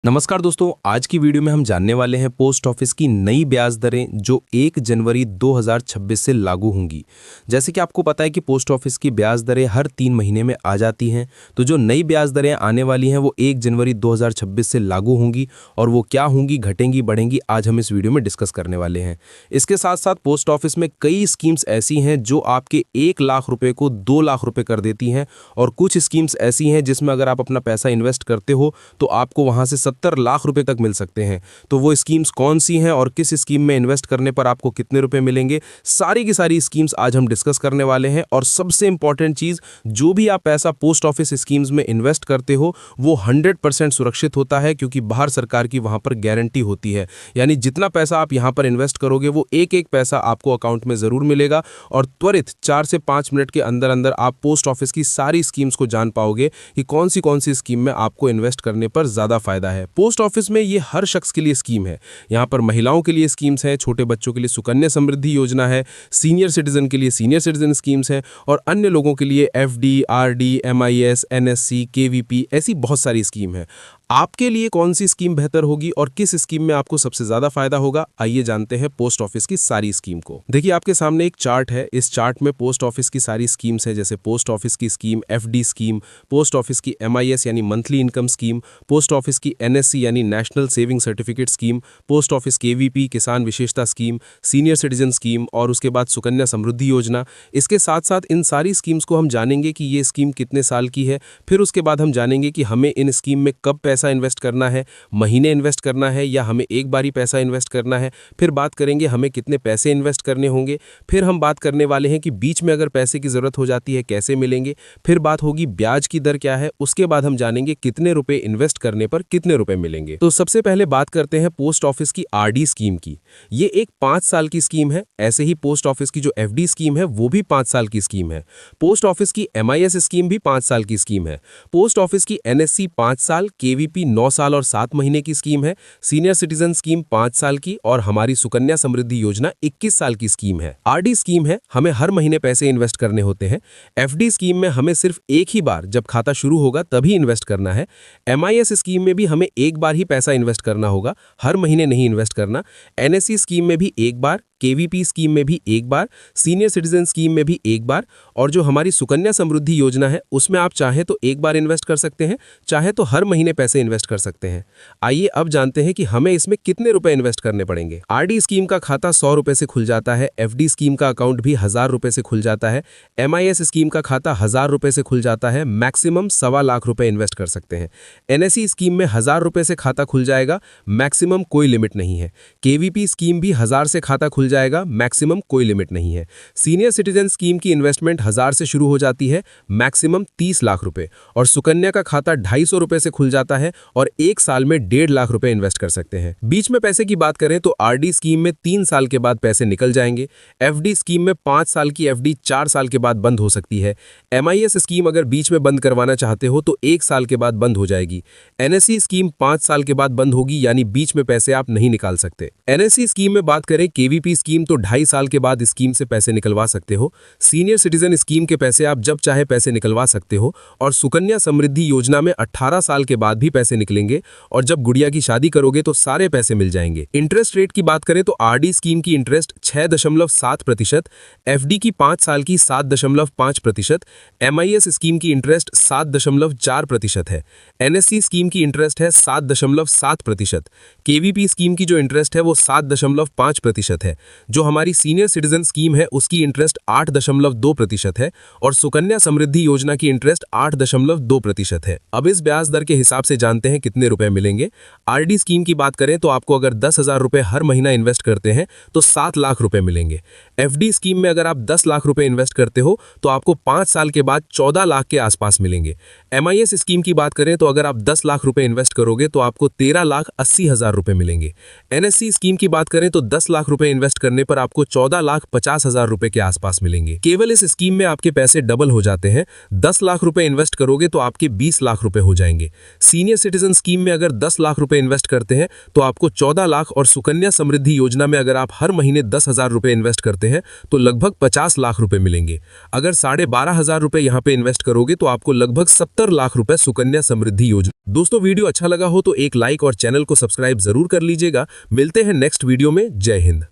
नमस्कार दोस्तों, आज की वीडियो में हम जानने वाले हैं पोस्ट ऑफिस की नई ब्याज दरें जो 1 जनवरी 2026 से लागू होंगी। जैसे कि आपको पता है कि पोस्ट ऑफिस की ब्याज दरें हर 3 महीने में आ जाती हैं, तो जो नई ब्याज दरें आने वाली हैं वो 1 जनवरी 2026 से लागू होंगी और वो क्या होंगी, घटेंगी, बढ़ेंगी, आज हम इस वीडियो में डिस्कस करने वाले हैं। इसके साथ साथ पोस्ट ऑफिस में कई स्कीम्स ऐसी हैं जो आपके 1 लाख रुपये को 2 लाख रुपये कर देती हैं और कुछ स्कीम्स ऐसी हैं जिसमें अगर आप अपना पैसा इन्वेस्ट करते हो तो आपको वहाँ से 70 लाख रुपए तक मिल सकते हैं। तो वो स्कीम्स कौन सी हैं और किस स्कीम में इन्वेस्ट करने पर आपको कितने रुपए मिलेंगे, सारी की सारी स्कीम्स आज हम डिस्कस करने वाले हैं। और सबसे इंपॉर्टेंट चीज, जो भी आप पैसा पोस्ट ऑफिस स्कीम्स में इन्वेस्ट करते हो वो 100% सुरक्षित होता है, क्योंकि बाहर सरकार की वहां पर गारंटी होती है। यानी जितना पैसा आप यहां पर इन्वेस्ट करोगे वो एक एक पैसा आपको अकाउंट में जरूर मिलेगा और त्वरित 4 से 5 मिनट के अंदर अंदर आप पोस्ट ऑफिस की सारी स्कीम्स को जान पाओगे कि कौन सी स्कीम में आपको इन्वेस्ट करने पर ज्यादा फायदा है। पोस्ट ऑफिस में ये हर शख्स के लिए स्कीम है। यहाँ पर महिलाओं के लिए स्कीम्स हैं, छोटे बच्चों के लिए सुकन्या समृद्धि योजना है, सीनियर सिटीजन के लिए सीनियर सिटीजन स्कीम्स हैं और अन्य लोगों के लिए FD, RD, MIS, NSC, KVP, ऐसी बहुत सारी स्कीम है। आपके लिए कौन सी स्कीम बेहतर होगी और किस स्कीम में आपको सबसे ज्यादा फायदा होगा, आइए जानते हैं पोस्ट ऑफिस की सारी स्कीम को। देखिए, आपके सामने एक चार्ट है। इस चार्ट में पोस्ट ऑफिस की सारी स्कीम्स है, जैसे पोस्ट ऑफिस की scheme FD scheme, post office की एमआईएस यानी monthly income scheme, post office की एनएससी यानी national saving certificate scheme, post office KVP किसान विशेषता स्कीम, सीनियर सिटीजन स्कीम और उसके बाद सुकन्या समृद्धि योजना। इसके साथ साथ इन सारी स्कीम्स को हम जानेंगे कि ये स्कीम कितने साल की है। फिर उसके बाद हम जानेंगे कि हमें इन स्कीम में कब पैसा इन्वेस्ट करना है, महीने इन्वेस्ट करना है या हमें एक बार ही पैसा इन्वेस्ट करना है। फिर बात करेंगे हमें कितने पैसे इन्वेस्ट करने होंगे। फिर हम बात करने वाले हैं कि बीच में अगर पैसे की जरूरत हो जाती है कैसे मिलेंगे। फिर बात होगी ब्याज की दर क्या है। उसके बाद हम जानेंगे कितने रुपए इन्वेस्ट करने पर कितने रुपए मिलेंगे। तो सबसे पहले बात करते हैं पोस्ट ऑफिस की आरडी स्कीम की। ये एक 5 साल की स्कीम है। ऐसे ही पोस्ट ऑफिस की जो एफडी स्कीम है वो भी 5 साल की स्कीम है। पोस्ट ऑफिस की एमआईएस स्कीम भी 5 साल की स्कीम है। पोस्ट ऑफिस की एनएससी 5 साल, केवीपी 9 साल और 7 महीने की स्कीम है। सीनियर सिटीजन स्कीम 5 साल की और हमारी सुकन्या समृद्धि योजना 21 साल की स्कीम है। आरडी स्कीम है, हमें हर महीने पैसे इन्वेस्ट करने होते हैं। एफडी स्कीम में हमें सिर्फ एक ही बार जब खाता शुरू होगा तभी इन्वेस्ट करना है। एमआईएस स्कीम में भी हमें एक बार ही पैसा इन्वेस्ट करना होगा, हर महीने नहीं इन्वेस्ट करना। एनएससी स्कीम में भी एक बार, केवीपी स्कीम में भी एक बार, सीनियर सिटीजन स्कीम में भी एक बार और जो हमारी सुकन्या समृद्धि योजना है उसमें आप चाहें तो एक बार इन्वेस्ट कर सकते हैं, चाहे तो हर महीने पैसे इन्वेस्ट कर सकते हैं। आइए अब जानते हैं कि हमें इसमें कितने रुपए इन्वेस्ट करने पड़ेंगे। आरडी स्कीम का खाता 100 रुपए से खुल जाता है। एफडी स्कीम का अकाउंट भी 1000 रुपए से खुल जाता है। एमआईएस स्कीम का खाता 1000 रुपए से खुल जाता है। मैक्सिमम 1.25 लाख रुपए इन्वेस्ट कर सकते हैं। एनएससी स्कीम में 1000 रुपए से खाता खुल जाएगा, मैक्सिमम कोई लिमिट नहीं है। केवीपी स्कीम भी 1000 से खाता खुल जाएगा, मैक्सिमम कोई लिमिट नहीं है। सीनियर सिटीजन स्कीम की इन्वेस्टमेंट 1000 से शुरू हो जाती है, मैक्सिमम 30 लाख रुपए और सुकन्या का खाता 250 रुपए से खुल जाता है और एक साल में 1.5 लाख रुपए इन्वेस्ट कर सकते हैं। बीच में पैसे की बात करें तो आरडी स्कीम में 3 साल के बाद पैसे निकल जाएंगे। एफडी स्कीम में 5 साल की एफडी 4 साल के बाद बंद हो सकती है। एमआईएस स्कीम अगर बीच में बंद करवाना चाहते हो तो 1 साल के बाद बंद हो जाएगी। एनएससी स्कीम 5 साल के बाद बंद होगी, यानी बीच में पैसे आप नहीं निकाल सकते। एनएससी स्कीम में बात करें, केवीपी स्कीम तो 2.5 साल के बाद स्कीम से पैसे निकलवा सकते हो। सीनियर सिटीजन स्कीम के पैसे आप जब चाहे पैसे निकलवा सकते हो और सुकन्या समृद्धि योजना में 18 साल के बाद भी पैसे निकलेंगे और जब गुड़िया की शादी करोगे तो सारे पैसे मिल जाएंगे। इंटरेस्ट रेट की बात करें तो आरडी स्कीम की इंटरेस्ट 6.7%, एफडी की 5 साल की 7.5%, एमआईएस स्कीम की इंटरेस्ट 7.4% है। एनएससी स्कीम की इंटरेस्ट है 7.7%। केवीपी स्कीम की जो इंटरेस्ट है वो 7.5% है। जो हमारी सीनियर सिटीजन स्कीम है उसकी इंटरेस्ट 8.2% है और सुकन्या समृद्धि योजना की इंटरेस्ट 8.2% है। अब इस ब्याज दर के हिसाब से जानते हैं कितने रुपए मिलेंगे। आरडी स्कीम की बात करें तो आपको अगर 10,000 रुपए हर महीना इन्वेस्ट करते हैं तो 7 लाख रुपए मिलेंगे। एफडी स्कीम में अगर आप 10 लाख रुपए इन्वेस्ट करते हो तो आपको 5 साल के बाद 14 लाख के आसपास मिलेंगे। एमआईएस स्कीम की बात करें तो अगर आप 10 लाख रुपए इन्वेस्ट करोगे तो आपको 13,80,000 रुपए मिलेंगे। एनएससी स्कीम की बात करें तो 10 लाख रुपए इन्वेस्ट इन्वेस्ट करने पर आपको 14,50,000 रुपए के आसपास मिलेंगे। केवल इस स्कीम में आपके पैसे डबल हो जाते हैं। 10 लाख रुपए इन्वेस्ट करोगे तो आपके 20 लाख रुपए हो जाएंगे। सीनियर सिटीजन स्कीम में अगर 10 लाख रुपए इन्वेस्ट करते हैं तो आपको 14 लाख, और सुकन्या समृद्धि योजना में अगर आप हर महीने 10,000 रुपए इन्वेस्ट करते हैं तो लगभग 50 लाख रुपए मिलेंगे। अगर 12,500 रुपए यहाँ पे इन्वेस्ट करोगे तो आपको लगभग 70 लाख रुपए सुकन्या समृद्धि योजना। दोस्तों, वीडियो अच्छा लगा हो तो एक लाइक और चैनल को सब्सक्राइब जरूर कर लीजिएगा। मिलते हैं नेक्स्ट वीडियो में। जय हिंद।